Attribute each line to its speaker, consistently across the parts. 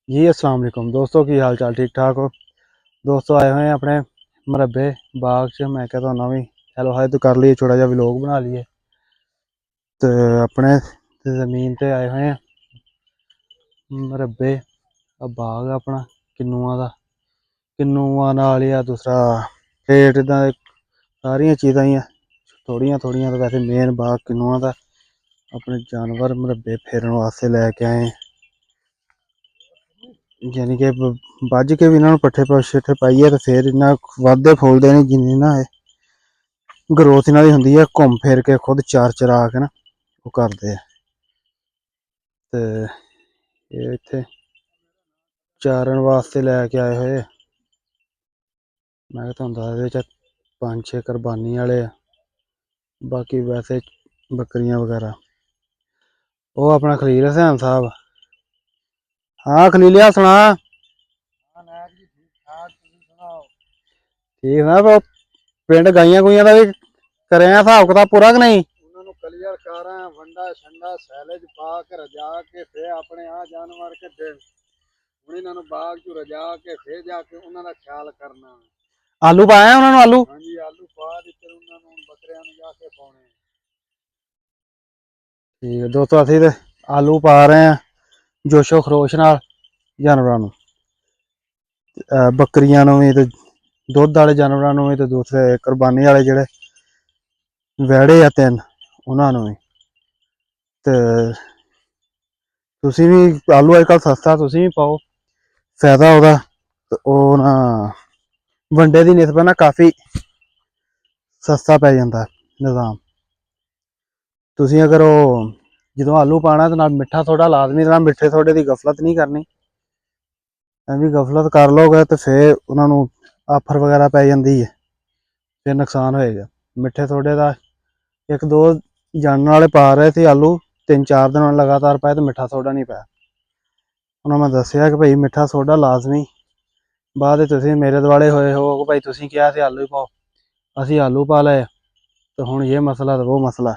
Speaker 1: जी अस्सलाम वालेकुम दोस्तों की हाल चाल ठीक ठाक हो। दोस्तों आए हुए हैं अपने मरब्बे बाग च। मैं क्या तो भी हेलो हाय तो कर लिए, छोटा जा व्लॉग बना लिए। तो अपने ज़मीन पे आए हुए हैं मरब्बे बाग अपना किन्नुआं दा। किन्नुआं नाल या दूसरा रेट इदा सारिया चीज़ां ही थोड़ियां थोड़ियां। तो वैसे मेन बाग किन्नुआं दा। अपने जानवर मरब्बे फेरन वास्ते लैके आए, यानी कि बज के भी इन्होंने पट्ठे शिट्ठे पाइए तो फिर इन्ना वादे फुलते नहीं जिन्नी ना ग्रोथ इन्हों की होंगी है। घूम फिर के खुद चार चरा के ना वो करते हैं। तो ये इत्थे चारन वास्ते लैके आए हुए। मैं तुहानूं दस 5-6 कुरबानी वाले, बाकी वैसे बकरियां वगैरह। वो अपना खलील हसैन साहब। हाँ खलीलिया सुना। ठीक ना। वो पिंड गाइयां गुइयां का भी करें हिसाब किताब पूरा कि नहीं? क्लियर कर वंडा शंडा सैलेज पा के रजा के फिर अपने आ जानवर के दिन ਹੁਣ ਇਹਨਾਂ ਨੂੰ ਬਾਗ ਚ ਰਜਾ ਕੇ ਫੇਰ ਜਾ ਕੇ ਉਹਨਾਂ ਦਾ ਖਿਆਲ ਕਰਨਾ। ਆਲੂ ਪਾਇਆ ਉਹਨਾਂ ਨੂੰ? ਆਲੂ ਹਾਂਜੀ ਆਲੂ ਪਾ ਦਿੱਤੇ ਉਹਨਾਂ ਨੂੰ, ਬੱਕਰਿਆਂ ਨੂੰ ਜਾ ਕੇ ਪਾਉਣੇ। ਠੀਕ ਹੈ ਦੋਸਤੋ, ਅਸੀਂ ਤੇ ਆਲੂ ਪਾ ਰਹੇ ਹਾਂ ਜੋਸ਼ੋ ਖਰੋਸ਼ ਨਾਲ ਜਾਨਵਰਾਂ ਨੂੰ, ਬੱਕਰੀਆਂ ਨੂੰ ਵੀ ਤੇ ਦੁੱਧ ਵਾਲੇ ਜਾਨਵਰਾਂ ਨੂੰ ਵੀ, ਤੇ ਦੂਸਰੇ ਕੁਰਬਾਨੀ ਵਾਲੇ ਜਿਹੜੇ ਵਹਿੜੇ ਆ 3 ਉਹਨਾਂ ਨੂੰ ਵੀ। ਤੇ ਤੁਸੀਂ ਵੀ ਆਲੂ ਅੱਜ ਕੱਲ੍ਹ ਸਸਤਾ, ਤੁਸੀਂ ਵੀ ਪਾਓ, ਫਾਇਦਾ ਉਹਦਾ। ਤੇ ਉਹ ਨਾ ਵੰਡੇ ਦੀ ਨਿਸਬਤ ਨਾ ਕਾਫੀ ਸਸਤਾ ਪੈ ਜਾਂਦਾ ਨਿਜ਼ਾਮ। ਤੁਸੀਂ ਅਗਰ ਉਹ ਜਦੋਂ ਆਲੂ ਪਾਣਾ ਤੇ ਨਾਲ ਮਿੱਠਾ ਸੋਡਾ ਲਾਜ਼ਮੀ ਦੇਣਾ। ਮਿੱਠੇ ਸੋਡੇ ਦੀ ਗਫਲਤ ਨਹੀਂ ਕਰਨੀ, ਐਵੇਂ ਗਫਲਤ ਕਰ ਲੋਗੇ ਤੇ ਫਿਰ ਉਹਨਾਂ ਨੂੰ ਆਫਰ ਵਗੈਰਾ ਪੈ ਜਾਂਦੀ ਹੈ, ਫਿਰ ਨੁਕਸਾਨ ਹੋਏਗਾ। ਮਿੱਠੇ ਸੋਡੇ ਦਾ 1-2 ਜਾਣਨ ਵਾਲੇ ਪਾ ਰਹੇ ਸੀ ਆਲੂ, 3-4 ਦਿਨ ਲਗਾਤਾਰ ਪਾਏ ਤੇ ਮਿੱਠਾ ਸੋਡਾ ਨਹੀਂ ਪਾਇਆ। ਉਹਨਾਂ ਮੈਂ ਦੱਸਿਆ ਕਿ ਭਾਈ ਮਿੱਠਾ ਸੋਡਾ ਲਾਜ਼ਮੀ। ਬਾਅਦ ਤੁਸੀਂ ਮੇਰੇ ਦੁਆਲੇ ਹੋਏ ਹੋ ਕਿ ਭਾਈ ਤੁਸੀਂ ਕਿਹਾ ਸੀ ਆਲੂ ਹੀ ਪਾਓ, ਅਸੀਂ ਆਲੂ ਪਾ ਲਏ ਤੇ ਹੁਣ ਇਹ ਮਸਲਾ ਤੇ ਉਹ ਮਸਲਾ।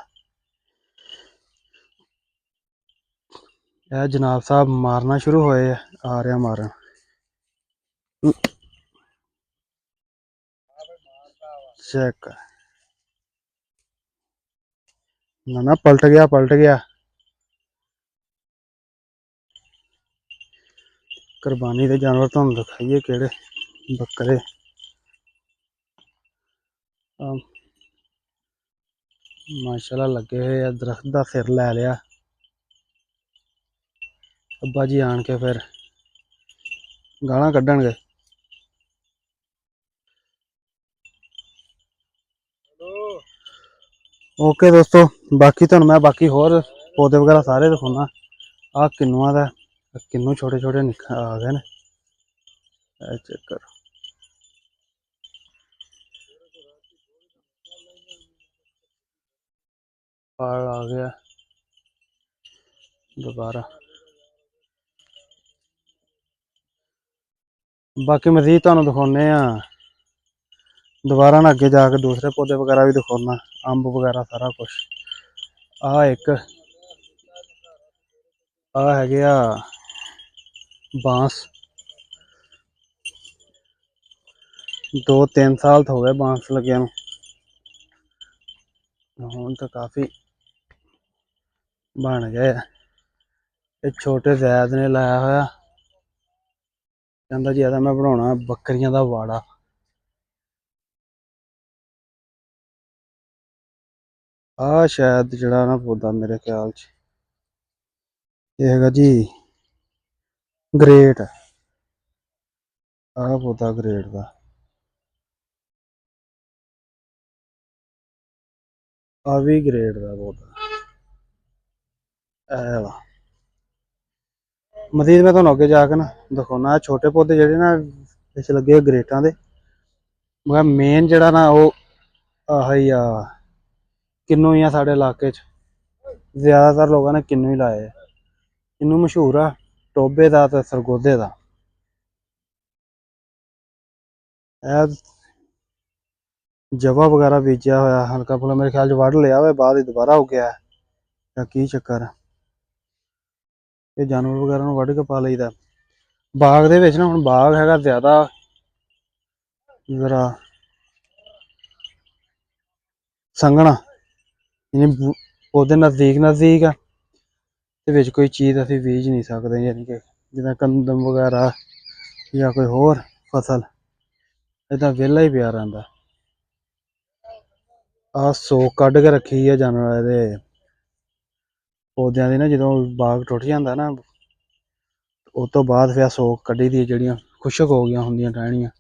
Speaker 1: ਇਹ ਜਨਾਬ ਸਾਹਿਬ ਮਾਰਨਾ ਸ਼ੁਰੂ ਹੋਏ ਆ ਰਿਹਾ ਮਾਰਨ। चेक ना ना पलट गया पलट गया। कुरबानी के जानवर तुहानूं दिखाइए केड़े बकरे। माशाल्लाह लगे हुए आ। दरख्त का सिर लै लिया अब्बा जी आन के फिर गालां कड्ढणगे। ओके दोस्तों, बाकी तुहानूं मैं बाकी होर पौधे वगैरह सारे दिखाउणा। आ किन्नुआं दा, किन्नू छोटे छोटे आ गए न, चेक करो। फल आ गया दोबारा। बाकी मजीद तुहानूं दिखाउने आ दोबारा ना अगे जाके दूसरे पौधे वगैरह भी दिखाना, अंब वगैरह सारा कुछ। आ एक आ हैगे आ बांस। 2-3 साल तो हो गए बांस लगे हूँ, तो काफ़ी बन गए। ये छोटे जैद ने लाया होया, कहता जी मैं बनाना बकरियां दा वाड़ा। आ शायद जड़ा ना पौधा मेरे ख्याल च ये हैगा जी ग्रेट। आ पौधा ग्रेट का, आ भी ग्रेट का पौधा। मजीद मैं तुहानूं अगे जाके ना दिखाना छोटे पौधे जेहड़े ना इस लगे ग्रेटां दे। मगर मेन जड़ा ना वो आही आ किन्नू ही आ। साढ़े इलाके च ज़्यादातर लोगों ने किन्नू ही लाए। किन्नू मशहूर आ टोबे का ते सरगोधे का। जवा वगैरह बीजा होया हल्का फुल्का, मेरे ख्याल च वढ़ लिया हुआ, बाद ही दोबारा हो गया या की चक्कर है। ये जानवर वगैरह वढ़ के पा लईदा। ਬਾਗ ਦੇ ਵਿੱਚ ਨਾ ਹੁਣ ਬਾਗ ਹੈਗਾ ਜ਼ਿਆਦਾ ਜ਼ਰਾ ਸੰਘਣਾ, ਯਾਨੀ ਉਹਦੇ ਨਜ਼ਦੀਕ ਆ ਤੇ ਵਿੱਚ ਕੋਈ ਚੀਜ਼ ਅਸੀਂ ਬੀਜ ਨਹੀਂ ਸਕਦੇ, ਯਾਨੀ ਕਿ ਜਿੱਦਾਂ ਗੰਦਮ ਵਗੈਰਾ ਜਾਂ ਕੋਈ ਹੋਰ ਫਸਲ ਇੱਦਾਂ ਵਿਹਲਾ ਹੀ ਪਿਆ ਰਹਿੰਦਾ। ਆਹ ਸੋਕ ਕੱਢ ਕੇ ਰੱਖੀ ਆ ਜਾਨਵਰਾਂ ਦੇ ਪੌਦਿਆਂ ਦੀ ਨਾ, ਜਦੋਂ ਬਾਗ ਟੁੱਟ ਜਾਂਦਾ ਨਾ ਉਸ ਤੋਂ ਬਾਅਦ ਫਿਰ ਸੋਕ ਕੱਢੀ ਦੀ ਜਿਹੜੀਆਂ ਖੁਸ਼ਕ ਹੋ ਗਈਆਂ ਹੁੰਦੀਆਂ ਟਹਿਣੀਆਂ,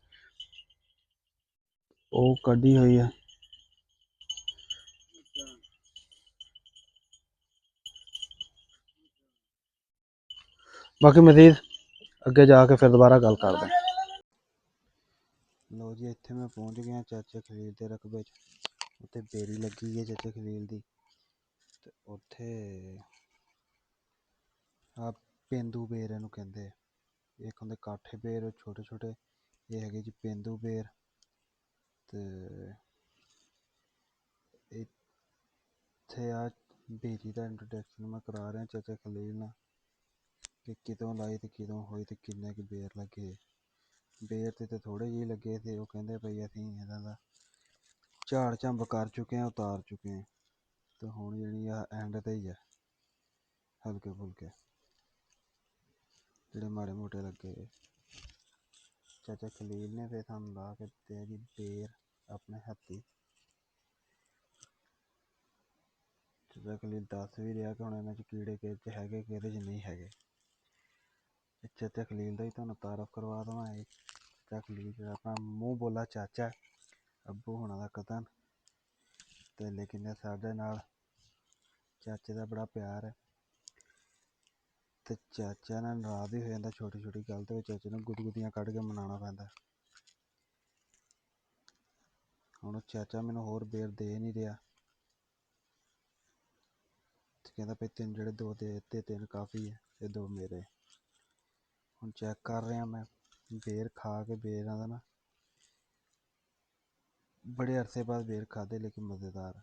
Speaker 1: ਉਹ ਕੱਢੀ ਹੋਈ ਆ। ਬਾਕੀ ਮਜ਼ੀਦ ਅੱਗੇ ਜਾ ਕੇ ਫਿਰ ਦੁਬਾਰਾ ਗੱਲ ਕਰਦੇ ਹਾਂ। ਲਓ ਜੀ, ਇੱਥੇ ਮੈਂ ਪਹੁੰਚ ਗਿਆ ਚਾਚੇ ਖਲੀਲ ਦੇ ਰਕਬੇ 'ਚ। ਉੱਥੇ ਬੇਰੀ ਲੱਗੀ ਹੈ ਚਾਚੇ ਖਲੀਲ ਦੀ, ਤੇ ਉੱਥੇ ਆ ਪੇਂਦੂ ਬੇਰ ਇਹਨੂੰ ਕਹਿੰਦੇ। ਇੱਕ ਹੁੰਦੇ ਕਾਠੇ ਬੇਰ ਛੋਟੇ ਛੋਟੇ, ਇਹ ਹੈਗੇ ਜੀ ਪੇਂਦੂ ਬੇਰ। ਤੇ ਇੱਥੇ ਆ ਬੇਰੀ ਦਾ ਇੰਟਰੋਡਕਸ਼ਨ ਮੈਂ ਕਰਾ ਰਿਹਾ ਚਾਚਾ ਖਲੀਲ ਨਾਲ, ਕਿ ਕਿਦੋਂ ਲਾਈ ਤੇ ਕਿਦੋਂ ਹੋਈ ਤੇ ਕਿੰਨੇ ਕੁ ਬੇਰ ਲੱਗੇ। ਬੇਰ ਤੇ ਥੋੜੇ ਜਿਹੇ ਲੱਗੇ ਤੇ ਉਹ ਕਹਿੰਦੇ ਬਈ ਅਸੀਂ ਇਹਨਾਂ ਦਾ ਝਾੜ ਝੰਬ ਕਰ ਚੁੱਕੇ ਹਾਂ, ਉਤਾਰ ਚੁੱਕੇ ਹਾਂ, ਤੇ ਹੁਣ ਜਿਹੜੀ ਆ ਐਂਡ ਤੇ ਹੀ ਆ ਹਲਕੇ ਫੁਲਕੇ ਜਿਹੜੇ ਮਾੜੇ ਮੋਟੇ ਲੱਗੇ। ਚਾਚਾ ਖਲੀਲ ਨੇ ਫਿਰ ਸਾਨੂੰ ਲਾ ਕੇ ਦਿੱਤੇ ਜੀ ਬੇਰ ਆਪਣੇ ਹੱਥੀਂ। ਚਾਚਾ ਖਲੀਲ ਦੱਸ ਵੀ ਰਿਹਾ ਕਿ ਹੁਣ ਇਹਨਾਂ 'ਚ ਕੀੜੇ ਕਿਹਦੇ 'ਚ ਹੈਗੇ ਕਿਹਦੇ 'ਚ ਨਹੀਂ ਹੈਗੇ। ਚਾਚਾ ਖਲੀਲ ਦਾ ਹੀ ਤੁਹਾਨੂੰ ਤਾਰਫ ਕਰਵਾ ਦੇਵਾਂ। ਇਹ ਚਾਚਾ ਖਲੀਲ ਜਿਹੜਾ ਆਪਣਾ ਮੂੰਹ ਬੋਲਾ ਚਾਚਾ, ਅੱਬੂ ਹੋਣਾ ਦਾ ਕਜ਼ਨ, ਤੇ ਲੇਕਿਨ ਸਾਡੇ ਨਾਲ ਚਾਚੇ ਦਾ ਬੜਾ ਪਿਆਰ ਹੈ। ਤੇ ਚਾਚਾ ਨਾਲ ਨਾਰਾਜ਼ ਵੀ ਹੋ ਜਾਂਦਾ ਛੋਟੀ ਛੋਟੀ ਗੱਲ ਤੇ, ਚਾਚੇ ਨੂੰ ਗੁਦਗੁਦੀਆਂ ਕੱਢ ਕੇ ਮਨਾਉਣਾ ਪੈਂਦਾ। ਹੁਣ ਚਾਚਾ ਮੈਨੂੰ ਹੋਰ ਬੇਰ ਦੇ ਨਹੀਂ ਰਿਹਾ, ਤੇ ਕਹਿੰਦਾ ਭਾਈ ਤਿੰਨ ਜਿਹੜੇ ਦੋ ਦੇ ਦਿੱਤੇ, ਤਿੰਨ ਕਾਫੀ ਹੈ, ਇਹ ਦੋ ਮੇਰੇ। ਹੁਣ ਚੈੱਕ ਕਰ ਰਿਹਾ ਮੈਂ ਬੇਰ ਖਾ ਕੇ, ਬੇਰਾਂ ਦਾ ਨਾ ਬੜੇ ਅਰਸੇ ਬਾਅਦ ਬੇਰ ਖਾਦੇ, ਲੇਕਿਨ ਮਜ਼ੇਦਾਰ।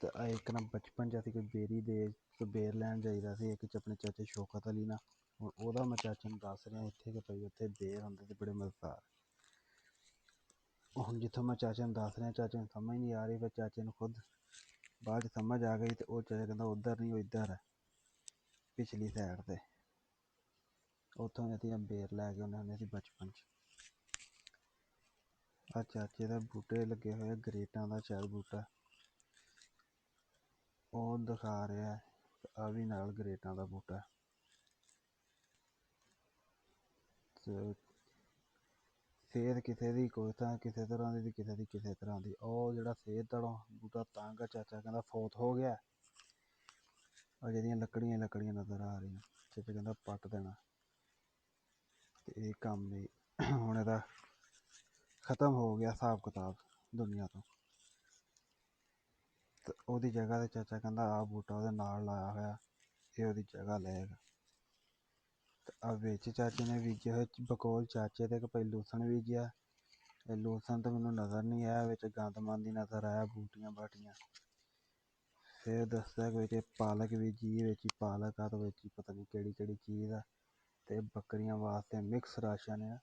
Speaker 1: ਤੇ ਇੱਕ ਨਾ ਬਚਪਨ 'ਚ ਅਸੀਂ ਕੋਈ ਬੇਰੀ ਦੇ ਬੇਰ ਲੈਣ ਜਾਈਦਾ ਸੀ ਇੱਕ 'ਚ ਆਪਣੇ ਚਾਚੇ ਸ਼ੌਕਤ ਅਲੀ ਨਾਲ। ਹੁਣ ਉਹਦਾ ਮੈਂ ਚਾਚੇ ਨੂੰ ਦੱਸ ਰਿਹਾ ਇੱਥੇ ਕਿ ਭਾਈ ਉੱਥੇ ਬੇਰ ਹੁੰਦੇ ਤੇ ਬੜੇ ਮਜ਼ੇਦਾਰ। ਹੁਣ ਜਿੱਥੋਂ ਮੈਂ ਚਾਚੇ ਨੂੰ ਦੱਸ ਰਿਹਾ, ਚਾਚੇ ਨੂੰ ਸਮਝ ਨਹੀਂ ਆ ਰਹੀ, ਫਿਰ ਚਾਚੇ ਨੂੰ ਖੁਦ ਬਾਅਦ 'ਚ ਸਮਝ ਆ ਗਈ, ਤੇ ਉਹ ਚਾਚਾ ਕਹਿੰਦਾ ਉੱਧਰ ਨਹੀਂ, ਉਹ ਇੱਧਰ ਹੈ ਪਿਛਲੀ ਸਾਈਡ 'ਤੇ। ਉੱਥੋਂ ਅਸੀਂ ਬੇਰ ਲੈ ਕੇ ਆਉਂਦੇ ਹੁੰਦੇ ਸੀ ਬਚਪਨ 'ਚ। ਆਹ ਚਾਚੇ ਦੇ ਬੂਟੇ ਲੱਗੇ ਹੋਏ, ਗਰੇਟਾਂ ਦਾ ਸ਼ਾਇਦ ਬੂਟਾ ਉਹ ਦਿਖਾ ਰਿਹਾ, ਆ ਵੀ ਨਾਲ ਗਰੇਟਾਂ ਦਾ ਬੂਟਾ। ਤੇ ਸੇਧ ਕਿਸੇ ਦੀ ਕੋਈ ਤਾਂ ਕਿਸੇ ਤਰ੍ਹਾਂ ਦੀ, ਕਿਸੇ ਦੀ ਕਿਸੇ ਤਰ੍ਹਾਂ ਦੀ। ਉਹ ਜਿਹੜਾ ਸੇਧ ਦਾ ਬੂਟਾ ਤੰਗ ਆ, ਚਾਚਾ ਕਹਿੰਦਾ ਫੌਤ ਹੋ ਗਿਆ। ਉਹ ਜਿਹੜੀਆਂ ਲੱਕੜੀਆਂ ਨਜ਼ਰ ਆ ਰਹੀਆਂ, ਚਾਚਾ ਕਹਿੰਦਾ ਪੱਟ ਦੇਣਾ। ਤੇ ਇਹ ਕੰਮ ਵੀ ਹੁਣ ਇਹਦਾ ਖ਼ਤਮ ਹੋ ਗਿਆ ਹਿਸਾਬ ਕਿਤਾਬ ਦੁਨੀਆ ਤੋਂ। ਤੇ ਉਹਦੀ ਜਗ੍ਹਾ ਤੇ ਚਾਚਾ ਕਹਿੰਦਾ ਆਹ ਬੂਟਾ ਉਹਦੇ ਨਾਲ ਲਾਇਆ ਹੋਇਆ, ਇਹ ਉਹਦੀ ਜਗ੍ਹਾ ਲਏਗਾ। ਤੇ ਆ ਵਿੱਚ ਚਾਚੇ ਨੇ ਬੀਜੇ ਹੋਏ ਬਕੌਲ ਚਾਚੇ ਤੇ ਇੱਕ ਭਾਈ ਲੂਸਣ ਬੀਜਿਆ। ਇਹ ਲੂਸਣ ਤਾਂ ਮੈਨੂੰ ਨਜ਼ਰ ਨਹੀਂ ਆਇਆ, ਵਿੱਚ ਗੰਦਮੰਦ ਹੀ ਨਜ਼ਰ ਆਇਆ, ਬੂਟੀਆਂ ਬਾਟੀਆਂ। ਫਿਰ ਦੱਸਦਾ ਕਿ ਵਿੱਚ ਪਾਲਕ ਬੀਜੀ, ਵਿੱਚ ਪਾਲਕ ਆ, ਤੇ ਵਿੱਚ ਪਤਾ ਨਹੀਂ ਕਿਹੜੀ ਕਿਹੜੀ ਚੀਜ਼ ਆ। ਤੇ ਬੱਕਰੀਆਂ ਵਾਸਤੇ ਮਿਕਸ ਰਾਸ਼ਨ ਆ,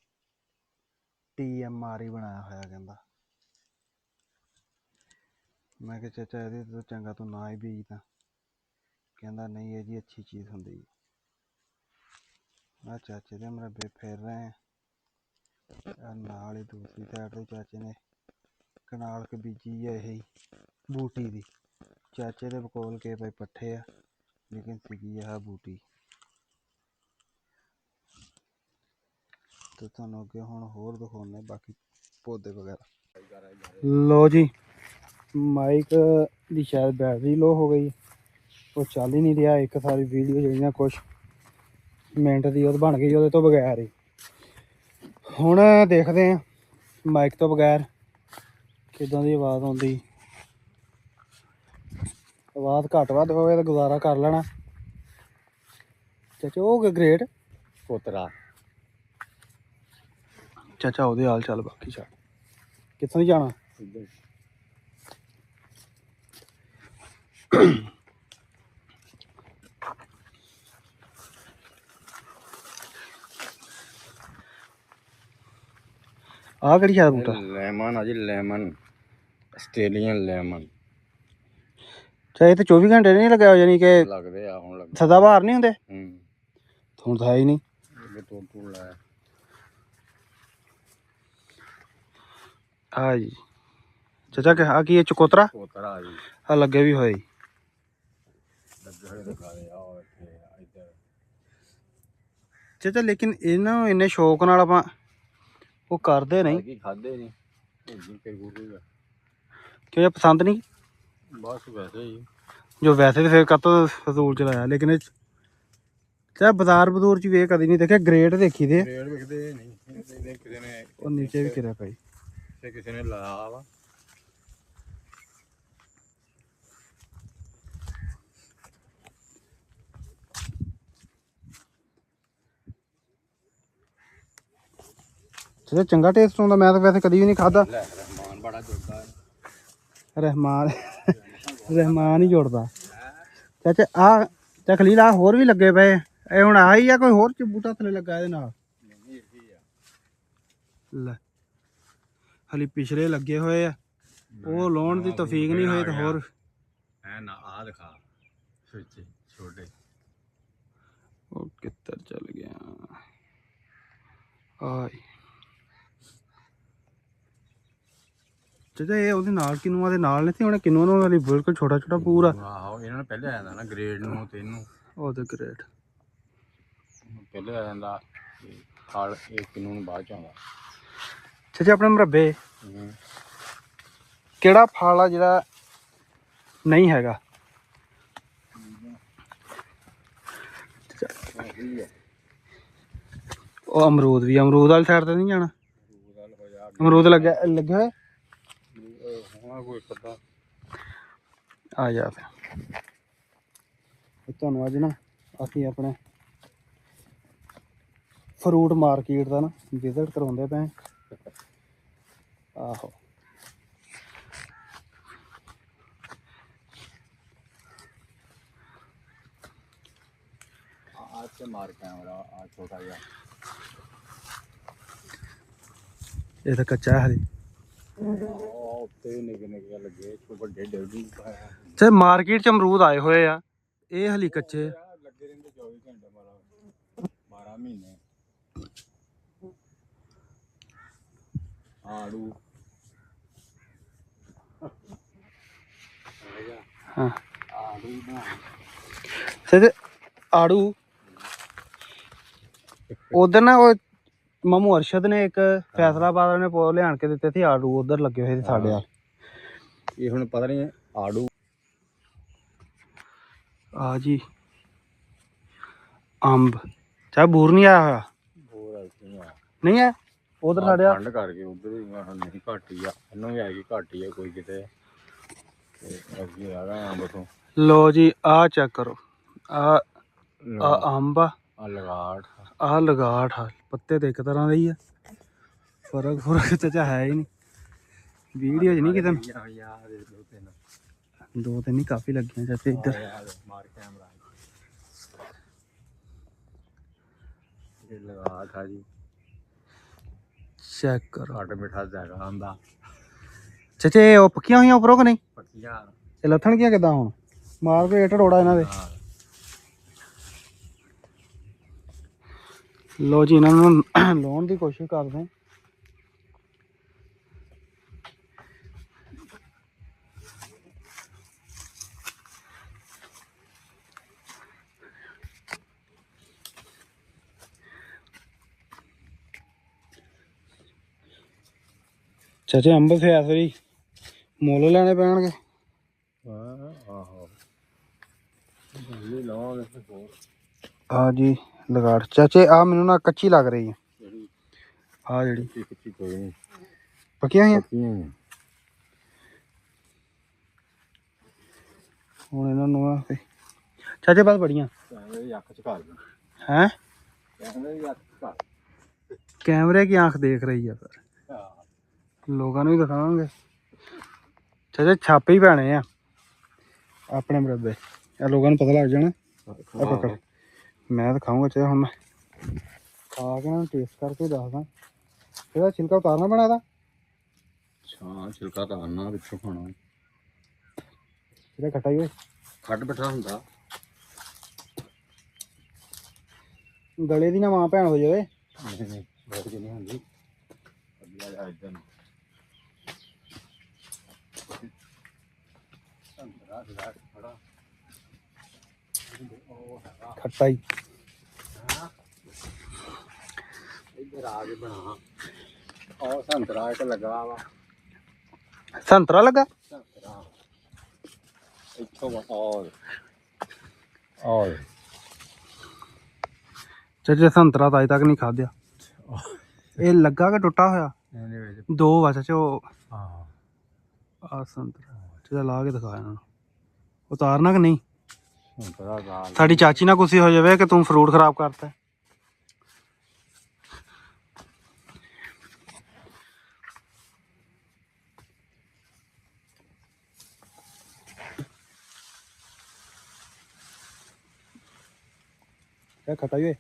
Speaker 1: TMR ਹੀ ਬਣਾਇਆ ਹੋਇਆ ਕਹਿੰਦਾ। ਮੈਂ ਕਿਹਾ ਚਾਚਾ ਇਹਦੇ ਤੋਂ ਚੰਗਾ ਤੂੰ ਨਾ ਹੀ ਬੀਜਦਾ। ਕਹਿੰਦਾ ਨਹੀਂ ਇਹ ਜੀ ਅੱਛੀ ਚੀਜ਼ ਹੁੰਦੀ। ਮੈਂ ਚਾਚੇ ਦੇ ਮਰੱਬੇ ਫਿਰ ਰਹੇ ਆ। ਨਾਲ ਹੀ ਦੂਸਰੀ ਸਾਈਡ ਤੇ ਚਾਚੇ ਨੇ ਕਨਾਲ ਕੇ ਬੀਜੀ ਹੈ ਇਹ ਬੂਟੀ ਦੀ। ਚਾਚੇ ਦੇ ਬਕੌਲ ਕੇ ਭਾਈ ਪੱਠੇ ਆ, ਲੇਕਿਨ ਸੀਗੀ ਆਹ ਬੂਟੀ। ਤੇ ਤੁਹਾਨੂੰ ਅੱਗੇ ਹੁਣ ਹੋਰ ਦਿਖਾਉਂਦੇ ਬਾਕੀ ਪੌਦੇ ਵਗੈਰਾ। ਲੋ ਜੀ, ਮਾਈਕ ਦੀ ਸ਼ਾਇਦ ਬੈਟਰੀ ਲੋ ਹੋ ਗਈ, ਉਹ ਚੱਲ ਹੀ ਨਹੀਂ ਰਿਹਾ। ਇੱਕ ਸਾਰੀ ਵੀਡੀਓ ਜਿਹੜੀਆਂ ਕੁਛ ਮਿੰਟ ਦੀ ਉਹ ਬਣ ਗਈ ਉਹਦੇ ਤੋਂ ਬਗੈਰ ਹੀ। ਹੁਣ ਦੇਖਦੇ ਹਾਂ ਮਾਈਕ ਤੋਂ ਬਗੈਰ ਕਿੱਦਾਂ ਦੀ ਆਵਾਜ਼ ਆਉਂਦੀ। ਆਵਾਜ਼ ਘੱਟ ਵੱਧ ਹੋਵੇ ਤਾਂ ਗੁਜ਼ਾਰਾ ਕਰ ਲੈਣਾ। ਚਾਚਾ ਉਹ ਗ੍ਰੇਟ ਪੋਤਰਾ, ਚਾਚਾ ਉਹਦੇ ਹਾਲ ਚੱਲ, ਬਾਕੀ ਚੱਲ ਕਿੱਥੋਂ ਦੀ ਜਾਣਾ। ਆਹ ਕਿਹੜੀ ਸ਼ਾਇਦ ਬੂਟਾ
Speaker 2: ਲੈਮਨ ਆ ਜੀ, ਲੈਮਨ ਆਸਟ੍ਰੇਲੀਅਨ ਲੈਮਨ।
Speaker 1: ਚਾਹੇ ਤੇ 24 ਘੰਟੇ ਨਹੀਂ ਲੱਗਿਆ ਯਾਨੀ ਕਿ
Speaker 2: ਲੱਗਦੇ ਆ ਹੁਣ ਲੱਗਦੇ
Speaker 1: ਸਦਾ ਬਹਾਰ ਨਹੀਂ ਹੁੰਦੇ।
Speaker 2: ਹੁਣ
Speaker 1: ਤਾਂ ਹੈ ਹੀ ਨਹੀਂ।
Speaker 2: ਤੋੜ ਲਾਇਆ
Speaker 1: ਆ ਜੀ ਚਾਚਾ ਕਿ ਆ ਕੀ ਇਹ ਚਕੋਤਰਾ
Speaker 2: ਕੋਤਰਾ ਜੀ,
Speaker 1: ਆ ਲੱਗੇ ਵੀ ਹੋਏ
Speaker 2: ਲੱਗੇ ਹੋਏ ਦਿਖਾ ਦੇ ਆ ਇੱਥੇ ਇੱਧਰ।
Speaker 1: ਚਾਚਾ ਲੇਕਿਨ ਇਹਨਾਂ ਨੂੰ ਇੰਨੇ ਸ਼ੌਕ ਨਾਲ ਆਪਾਂ ਉਹ ਕਰਦੇ ਨਹੀਂ
Speaker 2: ਕੀ ਖਾਦੇ ਨਹੀਂ ਫਿਰ ਗੁਰੂ
Speaker 1: ਕਿਉਂ ਪਸੰਦ ਨਹੀਂ
Speaker 2: ਬਸ ਵੈਸੇ ਹੀ
Speaker 1: ਜੋ ਵੈਸੇ ਤੇ ਫਿਰ ਕਾਤੋਂ ਫਜ਼ੂਲ ਚਲਾਇਆ ਲੇਕਿਨ ਇਹ ਚਾਹ ਬਾਜ਼ਾਰ ਬਦੂਰ ਚ ਵੇਖ ਕਦੀ ਨਹੀਂ ਦੇਖਿਆ ਗ੍ਰੇਟ ਦੇਖੀ ਦੇ
Speaker 2: ਰੇਟ ਵਿਕਦੇ ਨਹੀਂ ਕਿਸੇ ਨੇ
Speaker 1: ਉਹ ਨੀਚੇ ਵੀ ਕਿਰਿਆ ਪਈ
Speaker 2: ਤੇ ਕਿਸੇ ਨੇ ਲਾਇਆ ਵਾ।
Speaker 1: ਚਲੋ ਚੰਗਾ ਟੇਸਟ ਆਉਂਦਾ ਮੈਂ ਤਾਂ ਵੈਸੇ ਕਦੀ ਵੀ ਨਹੀਂ ਖਾਦਾ।
Speaker 2: ਰਹਿਮਾਨ ਬੜਾ ਜੁੜਦਾ ਹੈ।
Speaker 1: ਰਹਿਮਾਨ ਹੀ ਜੁੜਦਾ ਚਾਚਾ ਆ ਤੇ ਖਲੀਲ ਆ ਹੋਰ ਵੀ ਲੱਗੇ ਪਏ ਇਹ ਹੁਣ ਆਹੀ ਆ ਕੋਈ ਹੋਰ ਚ ਬੂਟਾ ਥੱਲੇ ਲੱਗਾ ਇਹਦੇ ਨਾਲ ਲੈ ਹਲੀ ਪਿਛਲੇ ਲੱਗੇ ਹੋਏ ਆ ਉਹ ਲਾਉਣ ਦੀ ਤੌਫੀਕ ਨਹੀਂ ਹੋਈ ਤੇ ਹੋਰ
Speaker 2: ਹੈ ਨਾ ਆ ਦਿਖਾ ਸੱਚੇ ਛੋਟੇ
Speaker 1: ਉਹ ਕਿੱਧਰ ਚਲ ਗਿਆ ਆਏ ਚਾਚਾ ਇਹ ਉਹਦੇ ਨਾਲ ਕਿਨੂਆਂ ਦੇ ਨਾਲ ਨਹੀਂ ਸੀ ਉਹਨੇ ਕਿਨੂਆਂ ਨੂੰ ਵਾਲੀ ਬਿਲਕੁਲ ਛੋਟਾ ਛੋਟਾ ਪੂਰਾ।
Speaker 2: ਆਹੋ ਇਹਨਾਂ ਨੂੰ ਪਹਿਲੇ ਆ ਜਾਂਦਾ ਨਾ ਗ੍ਰੇਡ ਨੂੰ ਤੇ ਇਹਨੂੰ
Speaker 1: ਉਹਦੇ ਗ੍ਰੇਡ
Speaker 2: ਪਹਿਲੇ ਆ ਜਾਂਦਾ ਖਾਲ ਇਹ ਕਿਨੂੰ ਨੂੰ ਬਾਅਦ ਚ ਆਉਂਦਾ।
Speaker 1: ਚਾਚਾ ਆਪਣੇ ਮਰੱਬੇ ਕਿਹੜਾ ਫਲ ਆ ਜਿਹੜਾ ਨਹੀਂ ਹੈਗਾ ਉਹ ਅਮਰੂਦ ਵੀ ਅਮਰੂਦ ਵਾਲੀ ਸਾਈਡ ਤੇ ਨਹੀਂ ਜਾਣਾ ਅਮਰੂਦ ਲੱਗੇ ਹੋਏ
Speaker 2: ਕੋਈ ਪਤਾ
Speaker 1: ਆ ਜਾ ਫਿਰ ਤੁਹਾਨੂੰ ਅੱਜ ਨਾ ਅਸੀਂ ਆਪਣੇ ਫਰੂਟ ਮਾਰਕੀਟ ਦਾ ਨਾ ਵਿਜ਼ਿਟ ਕਰਵਾਉਂਦੇ ਪਏ ਆਹੋ
Speaker 2: आज से मार कैमरा आज छोटा गया
Speaker 1: ਇਹ ਤਾਂ ਕੱਚਾ ਹੈ ਹਲੇ
Speaker 2: ਉੱਤੇ ਨਿੱਕੇ ਨਿੱਕੇ ਲੱਗੇ ਵੱਡੇ ਡੇਢੀ
Speaker 1: ਤੇ ਮਾਰਕੀਟ ਚ ਅਮਰੂਦ ਆਏ ਹੋਏ ਆ ਇਹ ਹਲੀ ਕੱਚੇ
Speaker 2: ਲੱਗੇ ਰਹਿੰਦੇ 24 ਘੰਟੇ ਮਾਰਾ 12 ਮਹੀਨੇ ਆੜੂ
Speaker 1: ਹਾਂ
Speaker 2: ਆੜੂ ਬਣਾ
Speaker 1: ਤੇ ਆੜੂ ਉਧਰ ਨਾ ਉਹ ਮਾਮੂ ਅਰਸ਼ਦ ਨੇ ਇੱਕ ਫੈਸਲਾਬਾਦ ਨੇ ਪੋ ਲਿਆਣ ਕੇ ਦਿੱਤੇ ਸੀ ਆੜੂ ਉਧਰ ਲੱਗੇ ਹੋਏ ਸੀ ਸਾਡੇ ਆ
Speaker 2: ਇਹ ਹੁਣ ਪਤਾ ਨਹੀਂ ਆੜੂ
Speaker 1: ਆ ਜੀ ਅੰਬ ਚਾਹ ਬੂਰ ਨਹੀਂ ਆਇਆ ਹੋਇਆ
Speaker 2: ਹੋਰ
Speaker 1: ਨਹੀਂ ਹੈ ਉਧਰ ਸਾਡੇ ਆ
Speaker 2: ਠੰਡ ਕਰਕੇ ਉਧਰ ਵੀ ਨਹੀਂ ਘਾਟੀ ਆ ਇਹਨੂੰ ਵੀ ਆਏਗੀ ਘਾਟੀ ਆ ਕੋਈ ਕਿਤੇ ਤੇ ਅੱਗੇ ਆ ਗਿਆ ਅੰਬ ਤੋਂ
Speaker 1: ਲੋ ਜੀ ਆ ਚੈੱਕ ਕਰੋ ਆ ਅੰਬ ਆ
Speaker 2: ਲਗਾੜ
Speaker 1: ਆਹ ਲਗਾਠ ਆ ਪੱਤੇ ਤੇ ਇੱਕ ਤਰ੍ਹਾਂ ਦੇ ਹੀ ਆ ਫਰਕ ਚਾਚਾ ਹੈ ਹੀ ਨਹੀਂ ਵੀਡੀਓ 'ਚ ਨਹੀਂ ਕਿਤੇ ਦੋ ਤਿੰਨ ਹੀ ਕਾਫੀ ਲੱਗੀਆਂ ਚਾਚੇ ਇੱਧਰ
Speaker 2: ਮਾਰ ਕੈਮਰਾ ਇਹ ਲਗਾੜ ਆ ਜੀ
Speaker 1: ਚੈੱਕ ਕਰੋ
Speaker 2: ਘੱਟ ਮਿੱਠਾ ਜ਼ਿਆਦਾ ਆਂਦਾ
Speaker 1: ਚਾਚੇ ਉਹ ਪੱਕੀਆਂ ਹੋਈਆਂ ਉੱਪਰੋਂ ਕਿ ਨਹੀਂ
Speaker 2: ਪੱਕੀਆਂ
Speaker 1: ਇਹ ਲੱਥਣਗੀਆਂ ਕਿੱਦਾਂ ਹੁਣ ਮਾਰ ਕੇ ਢੋੜਾ ਇਹਨਾਂ ਦੇ ਲੋ ਜੀ ਇਹਨਾਂ ਨੂੰ ਲਾਉਣ ਦੀ ਕੋਸ਼ਿਸ਼ ਕਰਦੇ ਹਾਂ ਚਾਚੇ ਅੰਬ ਫਿਰ ਇਸ ਵਾਰੀ ਮੁੱਲ ਲੈਣੇ ਪੈਣਗੇ
Speaker 2: ਆਹੋ ਇਹ ਲਾਵਾਂਗੇ
Speaker 1: ਆ ਜੀ ਲਗਾੜ ਚਾਚੇ ਆ ਮੈਨੂੰ ਨਾ ਕੱਚੀ ਲੱਗ ਰਹੀ ਹੈ ਆ ਜਿਹੜੀ
Speaker 2: ਕੱਚੀ ਕੋਈ ਨਹੀਂ
Speaker 1: ਪੱਕੀਆਂ ਹੋਈਆਂ ਹੁਣ ਇਹਨਾਂ ਨੂੰ ਆ ਚਾਚੇ ਬਾਅਦ ਬੜੀਆਂ
Speaker 2: ਅੱਖ ਚ ਘਰ
Speaker 1: ਹੈ
Speaker 2: ਅੱਖ ਘਰ
Speaker 1: कैमरे की आंख देख रही है फिर लोगों भी दिखावांगे चाचा छापे ही पैने आ अपने मरबे लोगों को पता लग जाना मैं दिखाऊंगा चाहे हम खा के ना टेस्ट करके दसदा ਇਹਦਾ ਛਿਲਕਾ ਉਤਾਰਨਾ ਪੈਣਾ ਇਹਦਾ।
Speaker 2: ਹਾਂ ਛਿਲਕਾ ਤਾਂ ਆਣਾ ਵਿੱਚੋਂ ਖਾਣਾ।
Speaker 1: ਇਹਦਾ ਖੱਟਾ ਹੀ ਓਏ।
Speaker 2: ਖੱਟ ਬਿਠਾ ਹੁੰਦਾ।
Speaker 1: ਗਲੇ ਦੀ ਨਾ ਮਾਂ ਭੈਣ ਹੋ ਜਾਵੇ।
Speaker 2: ਨਹੀਂ ਨਹੀਂ ਬਹੁਤ ਜਿਹੀ ਨਹੀਂ ਹੁੰਦੀ। ਵਧੀਆ ਜਿਹਾ ਇੱਦਾਂ ਨੂੰ ਸੰਤਰਾ ਜਿਹੜਾ ਖੜਾ ਉਹ ਹੈਗਾ
Speaker 1: ਖੱਟਾ ਹੀ।
Speaker 2: ਇੱਧਰ ਆ ਕੇ ਬਣਾ। ਉਹ ਸੰਤਰਾ ਇੱਕ ਲੱਗਾ ਵਾ।
Speaker 1: ਸੰਤਰਾ ਲੱਗਾ।
Speaker 2: ਸੰਤਰਾ ਇੱਥੋਂ ਔਰ
Speaker 1: ਚਾਚੇ ਸੰਤਰਾ ਤਾਂ ਅਜੇ ਤੱਕ ਨਹੀਂ ਖਾਧਿਆ। ਇਹ ਲੱਗਾ ਕਿ ਟੁੱਟਾ ਹੋਇਆ?
Speaker 2: ਇਹਦੇ ਵਿੱਚ
Speaker 1: ਦੋ ਵਾ ਚਾਚਾ ਉਹ।
Speaker 2: ਹਾਂ
Speaker 1: ਆ ਸੰਤਰਾ ਚਾਚਾ ਲਾ ਕੇ ਦਿਖਾ ਇਹਨਾਂ ਨੂੰ। ਉਤਾਰਨਾ ਕਿ ਨਹੀਂ?
Speaker 2: ਸੰਤਰਾ ਗਾਲ
Speaker 1: ਸਾਡੀ ਚਾਚੀ ਨਾਲ ਗੁੱਸੇ ਹੋ ਜਾਵੇ ਕਿ ਤੂੰ ਫਰੂਟ ਖਰਾਬ ਕਰਤਾ। ਇਹ ਖੱਟਾ ਹੀ ਓਏ।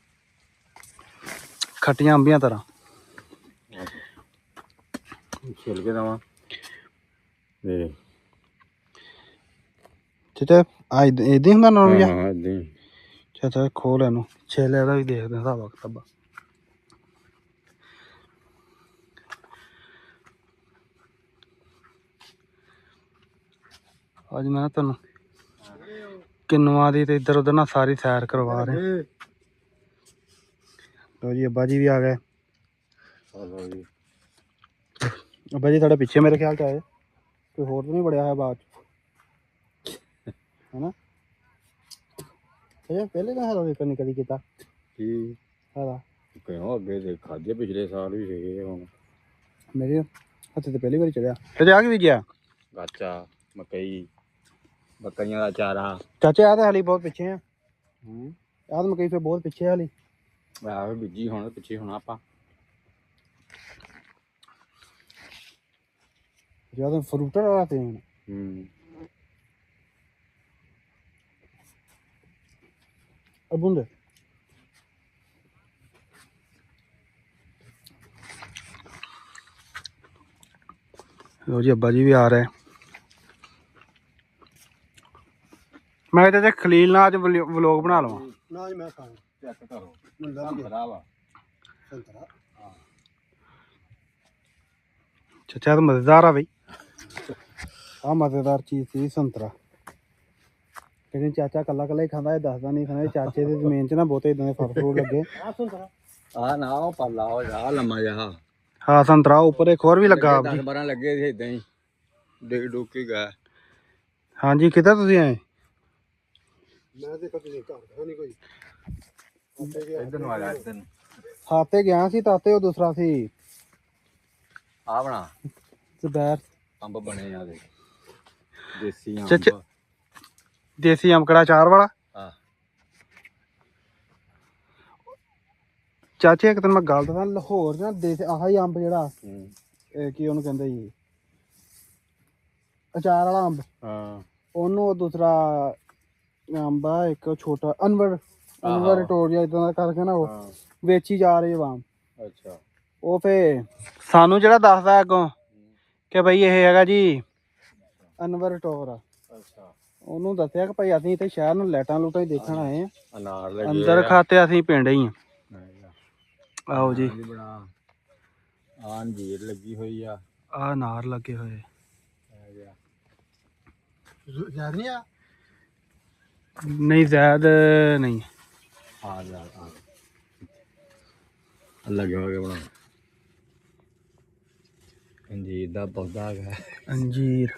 Speaker 1: ਖੱਟੀਆਂ ਅੰਬੀਆਂ ਤਰ੍ਹਾਂ।
Speaker 2: ਛਿਲ ਕੇ ਦਵਾਂ ਤੇ
Speaker 1: ਚਾਚਾ ਆ ਇਦਾਂ ਹੀ ਹੁੰਦਾ ਨੋਰਮਲ ਜਿਹਾ?
Speaker 2: ਹਾਂ ਇਦਾਂ ਹੀ।
Speaker 1: ਚਾਚਾ ਖੋਲ ਇਹਨੂੰ ਛੇਲੇ ਇਹਦਾ ਵੀ ਦੇਖਦੇ ਹਾਂ ਹਿਸਾਬ ਕਿਤਾਬਾ। ਅੱਜ ਮੈਂ ਨਾ ਤੁਹਾਨੂੰ ਕਿੰਨੂਆਂ ਦੀ ਤੇ ਇੱਧਰ ਉੱਧਰ ਨਾ ਸਾਰੀ ਸੈਰ ਕਰਵਾ ਰਹੇ। ਲੋ ਜੀ ਅੱਬਾ ਜੀ ਵੀ ਆ ਗਏ।
Speaker 2: ਚਲੋ ਜੀ
Speaker 1: ਅੱਬਾ ਜੀ ਤੁਹਾਡੇ ਪਿੱਛੇ ਮੇਰੇ ਖਿਆਲ ਚ ਆਏ। ਕੋਈ ਹੋਰ ਤਾਂ ਨਹੀਂ ਬੜਿਆ ਹੋਇਆ ਬਾਅਦ ਚ ਹਨਾ? ਇਹ ਪਹਿਲੇ ਤਾਂ ਹੈਗਾ ਵੇਖਣ ਨਹੀਂ ਕਦੀ ਕੀਤਾ
Speaker 2: ਕੀ
Speaker 1: ਹੈਗਾ।
Speaker 2: ਕਿਉਂ ਅੱਗੇ ਦੇ ਖਾਧੇ ਪਿਛਲੇ ਸਾਲ ਵੀ ਸੀਗੇ। ਹੁਣ
Speaker 1: ਮੇਰੇ ਹੱਥ ਤੇ ਪਹਿਲੀ ਵਾਰੀ ਚੜਿਆ। ਤੇ ਆ ਕੀ ਬੀਜਿਆ?
Speaker 2: ਗਾਚਾ ਮਕਈ ਬੱਕਰੀਆਂ ਦਾ ਚਾਰਾ।
Speaker 1: ਚਾਚੇ ਆ ਤਾਂ ਹਾਲੀ ਬਹੁਤ ਪਿੱਛੇ ਆ। ਆਹ ਤਾਂ ਮਕਈ ਫਿਰ ਬਹੁਤ ਪਿੱਛੇ ਹਾਲੀ।
Speaker 2: ਆਹ ਬੀਜੀ ਹੁਣ ਪਿੱਛੇ ਹੋਣਾ ਆਪਾਂ।
Speaker 1: ਜਿਆਦਾ ਫਰੂਟਰ ਵਾਲਾ ਤੇ ਅਬੁੰਦ ਲੋ ਜੀ ਅੱਬਾ ਜੀ ਵੀ ਆ ਰਹੇ। ਮੈਂ ਤੇ ਖਲੀਲ ਨਾਲ ਅੱਜ ਵਲੋਗ ਬਣਾ ਲਵਾਂ ਨਾ ਜੀ। ਮੈਂ ਖਾਣਾ
Speaker 2: ਚੈੱਕ ਕਰੋ ਸੰਤਰਾ ਵਾ।
Speaker 1: ਸੰਤਰਾ ਚਾਚਾ ਤਾਂ ਮਜ਼ੇਦਾਰ ਆ ਬਈ। ਆ ਮਜ਼ੇਦਾਰ ਚੀਜ਼ ਸੀ ਸੰਤਰਾ। ਲੇਕਿਨ ਚਾਚਾ ਕੱਲਾ ਕੱਲਾ ਹੀ ਖਾਂਦਾ। ਇਹ ਦੱਸਦਾ ਨਹੀਂ ਖਾਂਦਾ। ਚਾਚੇ ਦੀ ਜ਼ਮੀਨ 'ਚ ਨਾ ਬਹੁਤੇ ਇਦਾਂ ਦੇ ਫਲ ਫਰੂਟ ਲੱਗੇ।
Speaker 2: ਆ ਨਾ ਉਹ ਪਾਲਾ ਹੋ ਜਾ ਲੰਮਾ ਜਿਹਾ।
Speaker 1: ਹਾਂ ਸੰਤਰਾ ਉੱਪਰ ਇੱਕ ਹੋਰ ਵੀ ਲੱਗਾ।
Speaker 2: 10-12 ਲੱਗੇ ਸੀ ਇਦਾਂ ਹੀ ਡਿੱਗ ਡੁੱਗ ਕੇ ਗਿਆ।
Speaker 1: ਹਾਂਜੀ ਕਿੱਧਰ ਤੁਸੀਂ ਆਏ? ਮੈਂ ਦੇਖੋ ਤੁਸੀਂ ਘਰ ਨਹੀਂ ਕੋਈ।
Speaker 2: ਇੱਧਰ ਨੂੰ ਆ ਜਾ ਇੱਧਰ ਨੂੰ।
Speaker 1: ਹਾਤੇ ਗਿਆ ਸੀ ਤਾਤੇ ਉਹ ਦੂਸਰਾ ਸੀ।
Speaker 2: ਆ ਬਣਾ
Speaker 1: ਜ਼ਬੈਰ
Speaker 2: ਅੰਬ ਬਣੇ ਆ ਦੇ ਦੇਸੀ
Speaker 1: ਚਾਚਾ
Speaker 2: ਅੰਬ।
Speaker 1: ਦੇਸੀ ਅੰਬ ਕਿਹੜਾ ਅਚਾਰ ਵਾਲਾ?
Speaker 2: ਹਾਂ
Speaker 1: ਚਾਚੇ ਇੱਕ ਤੈਨੂੰ ਮੈਂ ਗੱਲ ਦੱਸਾਂ। ਲਾਹੌਰ ਨਾ ਦੇਸੀ ਆਹ ਹੀ ਅੰਬ ਜਿਹੜਾ ਇਹ ਕੀ ਉਹਨੂੰ ਕਹਿੰਦੇ ਜੀ ਅਚਾਰ ਵਾਲਾ ਅੰਬ।
Speaker 2: ਹਾਂ
Speaker 1: ਉਹਨੂੰ ਉਹ ਦੂਸਰਾ ਅੰਬ ਆ ਇੱਕ ਛੋਟਾ ਅਨਵਰ ਟੋਰੀਆ ਇਦਾਂ ਦਾ ਕਰਕੇ ਨਾ ਉਹ ਵੇਚੀ ਜਾ ਰਹੀ ਆਵਾਮ।
Speaker 2: ਅੱਛਾ
Speaker 1: ਉਹ ਫੇ ਸਾਨੂੰ ਜਿਹੜਾ ਦੱਸਦਾ ਅੱਗੋਂ ਕਿ ਬਈ ਇਹ ਹੈਗਾ ਜੀ ਅਨਵਰ ਟੋਰ।
Speaker 2: ਅੱਛਾ
Speaker 1: ਉਹਨੂੰ ਦੱਸਿਆ ਕਿ ਭਾਈ ਅਸੀਂ ਇੱਥੇ ਸ਼ਹਿਰ ਨੂੰ ਲਾਈਟਾਂ ਲੂਟਾਂ ਹੀ ਦੇਖਣ ਆਏ ਆ।
Speaker 2: ਅਨਾਰ ਲੱਗੇ
Speaker 1: ਅੰਦਰ ਖਾਤੇ ਅਸੀਂ ਪਿੰਡ ਹੀ ਆ। ਆਓ ਜੀ
Speaker 2: ਬਣਾ ਆ ਅੰਜੀਰ ਲੱਗੀ ਹੋਈ ਆ।
Speaker 1: ਆ ਅਨਾਰ ਲੱਗੇ ਹੋਏ।
Speaker 2: ਯਾਦ ਨਹੀਂ ਆ?
Speaker 1: ਨਹੀਂ ਜ਼ੈਦ ਨਹੀਂ।
Speaker 2: ਆ ਜਾ ਲੱਗੇ ਹੋਏ ਬਣਾ। ਅੰਜੀਰ ਦਾ ਪੌਦਾ ਹੈਗਾ।
Speaker 1: ਅੰਜੀਰ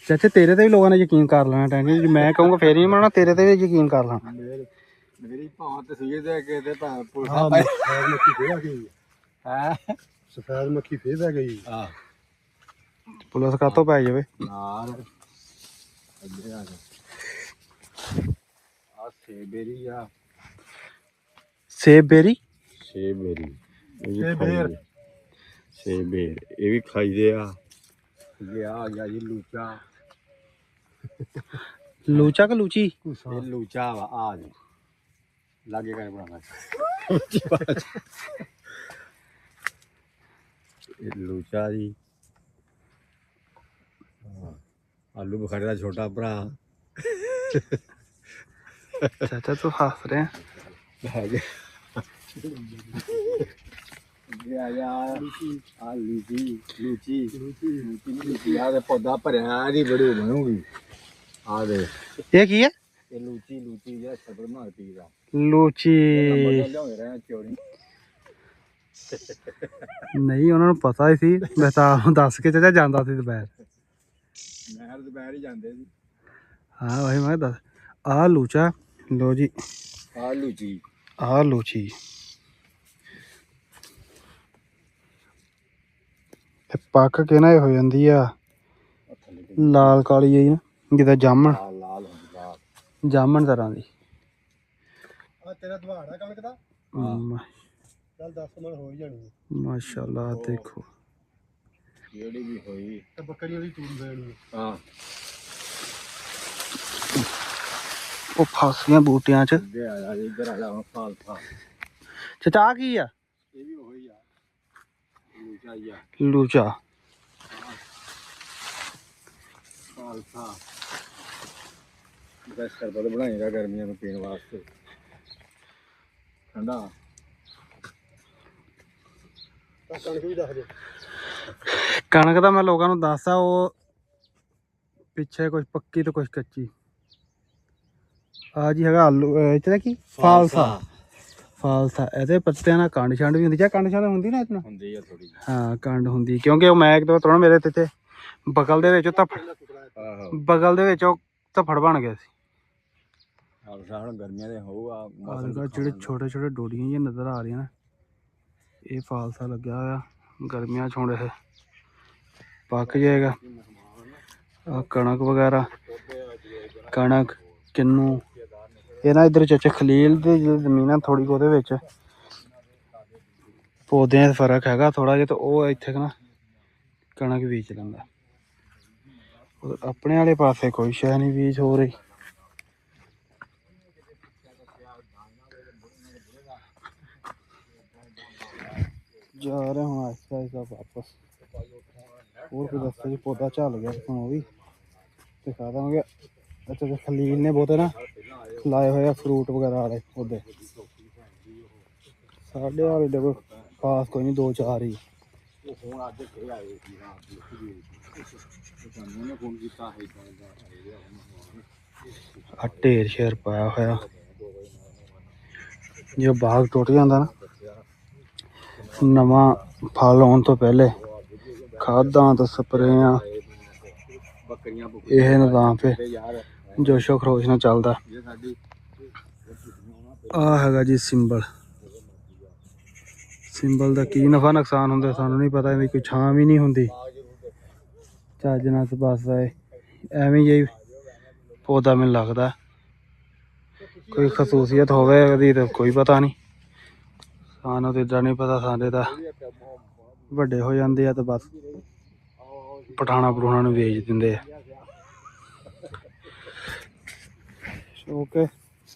Speaker 1: ਚਾਚੇ ਤੇਰੇ ਤੇ ਵੀ ਲੋਕਾਂ ਨੇ ਯਕੀਨ ਕਰ ਲੈਣਾ। ਟੈਂਸ਼ਨ ਜੇ ਮੈਂ ਕਹੂੰਗਾ ਫੇਰ ਹੀ ਬਣਾਉਣਾ। ਤੇਰੇ ਤੇ ਵੀ ਯਕੀਨ ਕਰ ਲੈਣਾ।
Speaker 2: ਮੇਰੀ ਭਾਂ ਤਸਵੀਰ ਦੇ ਕੇ ਤੇ ਭਾਂ ਪੁਲਿਸ
Speaker 1: ਮੱਖੀ ਫੇਰ ਆ ਗਈ
Speaker 2: ਹੈ।
Speaker 1: ਸਫੈਦ ਮੱਖੀ ਫੇਰ ਆ ਗਈ।
Speaker 2: ਹਾਂ
Speaker 1: ਪੁਲਿਸ ਕਾਤੋਂ ਪੈ ਜਾਵੇ
Speaker 2: ਨਾਲ ਇੱਧਰ ਆ ਸੇਬੇਰੀ ਆ।
Speaker 1: ਸੇਬ ਬੇਰੀ
Speaker 2: ਸੇਬੇਰੀ ਸੇਬੇਰ ਇਹ ਵੀ ਖਾਈਦੇ ਆ। ਇਹ ਆ ਗਿਆ ਜੀ ਲੂਚਾ।
Speaker 1: ਲੂਚਾ ਕਿ ਲੂਚੀ?
Speaker 2: ਇਹ ਲੂਚਾ ਵਾ ਆ ਜੀ ਲਾਗੇ ਕਰ ਬਣਾਣਾ। ਇਹ ਲੂਚਾ ਜੀ ਆਲੂ ਬੁਖਾਰੇ ਦਾ ਛੋਟਾ ਭਰਾ
Speaker 1: ਚਾਚਾ ਤੂੰ ਹੱਸ ਰਿਹਾ
Speaker 2: ਹੈਗੇ ਆ ਲੂਚੀ ਆ ਦੇ ਪੌਦਾ ਭਰਿਆ ਇਹਦੀ ਬੜੀ ਬਣੂਗੀ ਆ ਦੇ
Speaker 1: ਇਹ ਕੀ ਹੈ
Speaker 2: ਇਹ ਲੂਚੀ ਜਿਹੜਾ ਛੱਬੜ ਮਾਰ ਪੀਦਾ
Speaker 1: ਲੂਚੀ
Speaker 2: ਲਿਆਉਂਦੇ ਰਹੇ ਚੋਰੀ
Speaker 1: ਨਹੀਂ ਉਹਨਾਂ ਨੂੰ ਪਤਾ ਹੀ ਸੀ ਮੈਂ ਤਾਂ ਉਹਨੂੰ ਦੱਸ ਕੇ ਚਾਚਾ ਜਾਂਦਾ ਸੀ ਦੁਪਹਿਰ
Speaker 2: ਦੁਪਹਿਰ ਹੀ ਜਾਂਦੇ ਸੀ
Speaker 1: ਹਾਂ ਉਹੀ ਮੈਂ ਦੱਸ ਆਹ ਲੂਚਾ ਲੋ ਜੀ
Speaker 2: ਆ ਲੂਚੀ
Speaker 1: ਆਹ ਲੂਚੀ ਤੇ ਪੱਕ ਕੇ ਨਾ ਇਹ ਹੋ ਜਾਂਦੀ ਆ ਲਾਲ ਕਾਲੀ ਜਿਹੀ ਨਾ ਜਿੱਦਾਂ ਜਾਮਣ
Speaker 2: ਲਾਲ ਹੁੰਦੀ
Speaker 1: ਜਾਮਣ ਤਰ੍ਹਾਂ ਦੀ
Speaker 2: ਆ ਤੇਰਾ ਦਵਾੜਾ ਕਣਕ ਦਾ ਚੱਲ 10 ਮਣ ਹੋ ਹੀ ਜਾਣੀ
Speaker 1: ਮਾਸ਼ਾਅੱਲਾ ਦੇਖੋ
Speaker 2: ਜਿਹੜੀ ਵੀ ਹੋਈ ਤੇ ਬੱਕਰੀ ਵਾਲੀ ਤੂੜੀ ਦੇਣੀ ਹਾਂ
Speaker 1: ਉਹ ਫਸ ਗਈਆਂ ਬੂਟਿਆਂ 'ਚ
Speaker 2: ਇੱਧਰ ਆ ਜਾ ਫਾਲਫਾ
Speaker 1: ਚਾਚਾ ਆਹ ਕੀ ਆ
Speaker 2: ਇਹ ਵੀ ਉਹੀ ਆ ਲੂਚਾ ਹੀ ਆ
Speaker 1: ਲੂਚਾ
Speaker 2: ਫਾਲਫਾ ਬਸ ਸਰਬਤ ਬਣਾਏਗਾ ਗਰਮੀਆਂ ਨੂੰ ਪੀਣ ਵਾਸਤੇ ਠੰਡਾ ਕਣਕ ਵੀ ਦੱਸ ਦੇ
Speaker 1: ਕਣਕ ਦਾ ਮੈਂ ਲੋਕਾਂ ਨੂੰ ਦੱਸਦਾ ਉਹ ਪਿੱਛੇ ਕੁਝ ਪੱਕੀ ਤੇ ਕੁਝ ਕੱਚੀ ਆ ਜੀ ਹੈਗਾ ਆਲੂ ਇਹਦਾ ਕੀ ਫਾਲਸਾ ਇਹਦੇ ਪੱਤਿਆਂ ਨਾਲ ਕੰਡ ਛੰਡ ਵੀ ਹੁੰਦੀ ਜਾਂ ਕੰਡ ਛੰਡ ਹੁੰਦੀ ਨਾ ਇਤਨਾ
Speaker 2: ਹੁੰਦੀ ਆ ਥੋੜੀ
Speaker 1: ਹਾਂ ਕੰਡ ਹੁੰਦੀ ਕਿਉਂਕਿ ਉਹ ਮੈਂ ਇੱਕ ਦੋ ਤਰ੍ਹਾਂ ਮੇਰੇ ਤੇ ਬਗਲ ਦੇ ਵਿੱਚ ਬਗਲ ਦੇ ਵਿੱਚ ਉਹ ਧਫੜ ਬਣ ਗਿਆ ਸੀ
Speaker 2: ਹੁਣ ਗਰਮੀਆਂ ਦੇ ਹੋਊਗਾ
Speaker 1: ਜਿਹੜੇ ਛੋਟੇ ਛੋਟੇ ਡੋਡੀਆਂ ਜਿਹੀਆਂ ਨਜ਼ਰ ਆ ਰਹੀਆਂ ਨਾ ਇਹ ਫਾਲਸਾ ਲੱਗਿਆ ਹੋਇਆ ਗਰਮੀਆਂ 'ਚ ਹੁਣ ਇਹ ਪੱਕ ਜਾਏਗਾ ਆ ਕਣਕ ਵਗੈਰਾ ਕਣਕ ਕਿੰਨੂ ਇਹ ਨਾ ਇੱਧਰ ਚਾਚਾ ਖਲੀਲ ਦੀ ਜਿਹੜੀ ਜ਼ਮੀਨ ਆ ਥੋੜੀ ਉਹਦੇ ਵਿੱਚ ਪੌਦਿਆਂ 'ਚ ਫਰਕ ਹੈਗਾ ਥੋੜਾ ਜਿਹਾ ਤੇ ਉਹ ਇੱਥੇ ਨਾ ਕਣਕ ਬੀਜ ਲੈਂਦਾ ਆਪਣੇ ਵਾਲੇ ਪਾਸੇ ਕੋਈ ਸ਼ੈ ਨਹੀਂ ਬੀਜ ਹੋ ਰਹੀ ਜਾ ਰਿਹਾ ਹੁਣ ਆਹਿਸਤਾ ਵਾਪਸ ਹੋਰ ਕੋਈ ਰਸਤੇ 'ਚ ਪੌਦਾ ਝੱਲ ਗਿਆ ਉਹ ਵੀ ਦਿਖਾ ਦੇਵਾਂਗੇ ਅੱਛਾ ਤੇ ਖਲੀਲ ਨੇ ਬਹੁਤੇ ਨਾ ਲਾਏ ਹੋਏ ਆ ਫਰੂਟ ਵਗੈਰਾ ਵਾਲੇ ਪੌਦੇ ਸਾਡੇ ਵਾਲੇ ਦੇਖੋ ਖਾਸ ਕੋਈ ਨਹੀਂ 2-4 ਹੀ
Speaker 2: ਹੁਣ ਅੱਜ ਫੇਰ ਆਏ ਸੀ ਉਹਨੇ ਫੋਨ ਕੀਤਾ
Speaker 1: ਆ ਢੇਰ ਸ਼ੇਰ ਪਾਇਆ ਹੋਇਆ ਜੇ ਬਾਗ ਟੁੱਟ ਜਾਂਦਾ ਨਾ ਨਵਾਂ ਫਲ ਆਉਣ ਤੋਂ ਪਹਿਲੇ ਖਾਦਾਂ ਤੇ ਸਪਰੇਆਂ ਇਹ ਨਿਜ਼ਾਮ ਫੇ ਜੋਸ਼ੋ ਖਰੋਸ਼ ਨਾਲ ਚੱਲਦਾ ਆ ਹੈਗਾ ਜੀ ਸਿੰਬਲ ਦਾ ਕੀ ਨਫਾ ਨੁਕਸਾਨ ਹੁੰਦਾ ਸਾਨੂੰ ਨਹੀਂ ਪਤਾ ਵੀ ਕੋਈ ਛਾਂ ਵੀ ਨਹੀਂ ਹੁੰਦੀ ਚੱਜ ਨਾਲ ਬਸ ਐਵੇਂ ਹੀ ਪੌਦਾ ਮੈਨੂੰ ਲੱਗਦਾ ਕੋਈ ਖਸੂਸੀਅਤ ਹੋਵੇ ਉਹਦੀ ਤਾਂ ਕੋਈ ਪਤਾ ਨਹੀਂ ਸਾਨੂੰ ਤਾਂ ਇੱਦਾਂ ਨਹੀਂ ਪਤਾ ਸਾਡੇ ਤਾਂ ਵੱਡੇ ਹੋ ਜਾਂਦੇ ਆ ਤਾਂ ਬਸ ਪਠਾਣਾ ਪਠੂਣਾ ਨੂੰ ਵੇਚ ਦਿੰਦੇ ਆ ਓਕੇ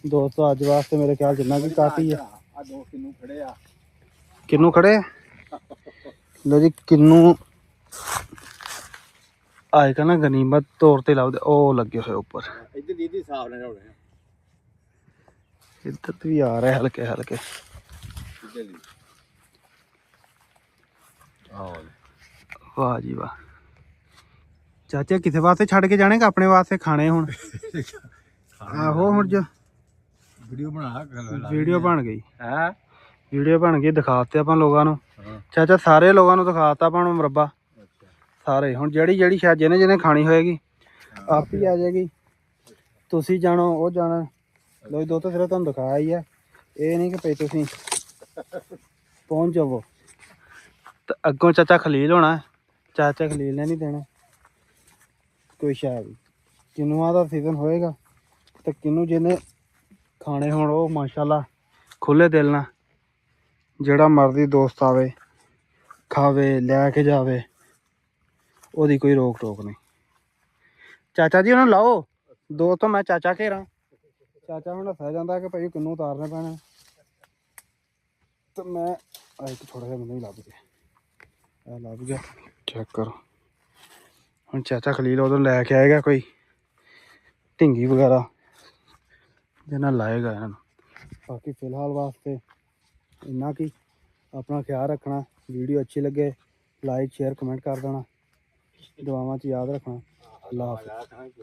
Speaker 1: ਦੋਸਤੋ ਅੱਜ ਵਾਸਤੇ ਮੇਰੇ ਖਿਆਲ ਜਿੰਨਾ ਵੀ ਕਾਫੀ ਆ ਕਿੰਨੂ ਖੜੇ ਲੋ ਜੀ ਕਿੰਨੂ ਆਏਗਾ ਨਾ ਗਨੀਮਤ ਤੌਰ ਤੇ ਲੱਭਦੇ ਉਹ ਲੱਗੇ ਹੋਏ ਉੱਪਰ
Speaker 2: ਇੱਧਰ ਦੀਦੀ ਸਾਫ ਨੇ ਹੋਣੇ
Speaker 1: ਇੱਧਰ ਵੀ ਆ ਰਹੇ ਹਲਕੇ ਹਲਕੇ ਵਾਹ ਜੀ ਵਾਹ ਚਾਚਾ ਕਿਸੇ ਵਾਸਤੇ ਛੱਡ ਕੇ ਜਾਣੇ ਕਿ ਆਪਣੇ ਵਾਸਤੇ ਖਾਣੇ ਹੁਣ ਆਹੋ ਹੁਣ ਜੋ ਵੀਡੀਓ ਬਣ ਗਈ
Speaker 2: ਹੈ
Speaker 1: ਵੀਡੀਓ ਬਣ ਗਈ ਦਿਖਾਤੇ ਆਪਾਂ ਲੋਕਾਂ ਨੂੰ ਚਾਚਾ ਸਾਰੇ ਲੋਕਾਂ ਨੂੰ ਦਿਖਾਤਾ ਆਪਾਂ ਨੂੰ ਮੁਰੱਬਾ ਸਾਰੇ ਹੁਣ ਜਿਹੜੀ ਸ਼ਾਇਦ ਜਿਹਨੇ ਖਾਣੀ ਹੋਏਗੀ ਆਪ ਹੀ ਆ ਜਾਏਗੀ ਤੁਸੀਂ ਜਾਣੋ ਉਹ ਜਾਣਾ ਲੋ ਦੋ ਤਾਂ ਸਿਰਫ ਤੁਹਾਨੂੰ ਦਿਖਾਇਆ ਹੀ ਆ ਇਹ ਨਹੀਂ ਕਿ ਭਈ ਤੁਸੀਂ ਪਹੁੰਚ ਜਾਵੋ ਤੇ ਅੱਗੋਂ ਚਾਚਾ ਖਲੀਲ ਹੋਣਾ ਚਾਚਾ ਖਲੀਲ ਨੇ ਨਹੀਂ ਦੇਣਾ ਕੋਈ ਸ਼ਾਇਦ ਕਿਨੂਆਂ ਦਾ ਸੀਜ਼ਨ ਹੋਏਗਾ ਤੇ ਕਿਨੂੰ ਜਿਹਨੇ ਖਾਣੇ ਹੋਣ ਉਹ ਮਾਸ਼ਾਅੱਲਾ ਖੁੱਲੇ ਦਿਲ ਨਾਲ ਜਿਹੜਾ ਮਰਜ਼ੀ ਦੋਸਤ ਆਵੇ ਖਾਵੇ ਲੈ ਕੇ ਜਾਵੇ ਉਹਦੀ ਕੋਈ ਰੋਕ ਟੋਕ ਨਹੀਂ ਚਾਚਾ ਜੀ ਉਹਨੂੰ ਲਾਓ ਦੋਸਤੋ ਮੈਂ ਚਾਚਾ ਘੇਰਾਂ ਚਾਚਾ ਹੁਣ ਹੱਸਿਆ ਜਾਂਦਾ ਕਿ ਭਾਈ ਕਿੰਨੂੰ ਉਤਾਰਨੇ ਪੈਣਾ ਤੇ ਮੈਂ ਇੱਕ ਥੋੜਾ ਜਿਹਾ ਮੈਨੂੰ ਹੀ ਲੱਭ ਗਿਆ ਆ ਲੱਭ ਗਿਆ, ਚੈੱਕ ਕਰੋ। ਹੁਣ ਚਾਚਾ ਖਲੀਲ ਉਧਰ ਲੈ ਕੇ ਆਏਗਾ ਕੋਈ ਢਿੰਗੀ ਵਗੈਰਾ ਜਿਹਦੇ ਨਾਲ ਲਾਏਗਾ ਇਹਨਾਂ ਨੂੰ। ਬਾਕੀ ਫਿਲਹਾਲ ਵਾਸਤੇ ਇੰਨਾ ਕੀ, ਆਪਣਾ ਖਿਆਲ ਰੱਖਣਾ। ਵੀਡੀਓ ਅੱਛੀ ਲੱਗੇ ਲਾਈਕ ਸ਼ੇਅਰ ਕਮੈਂਟ ਕਰ ਦੇਣਾ। ਦੁਆਵਾਂ 'ਚ ਯਾਦ ਰੱਖਣਾ। ਅੱਲਾਹ ਹਾਫਿਜ਼।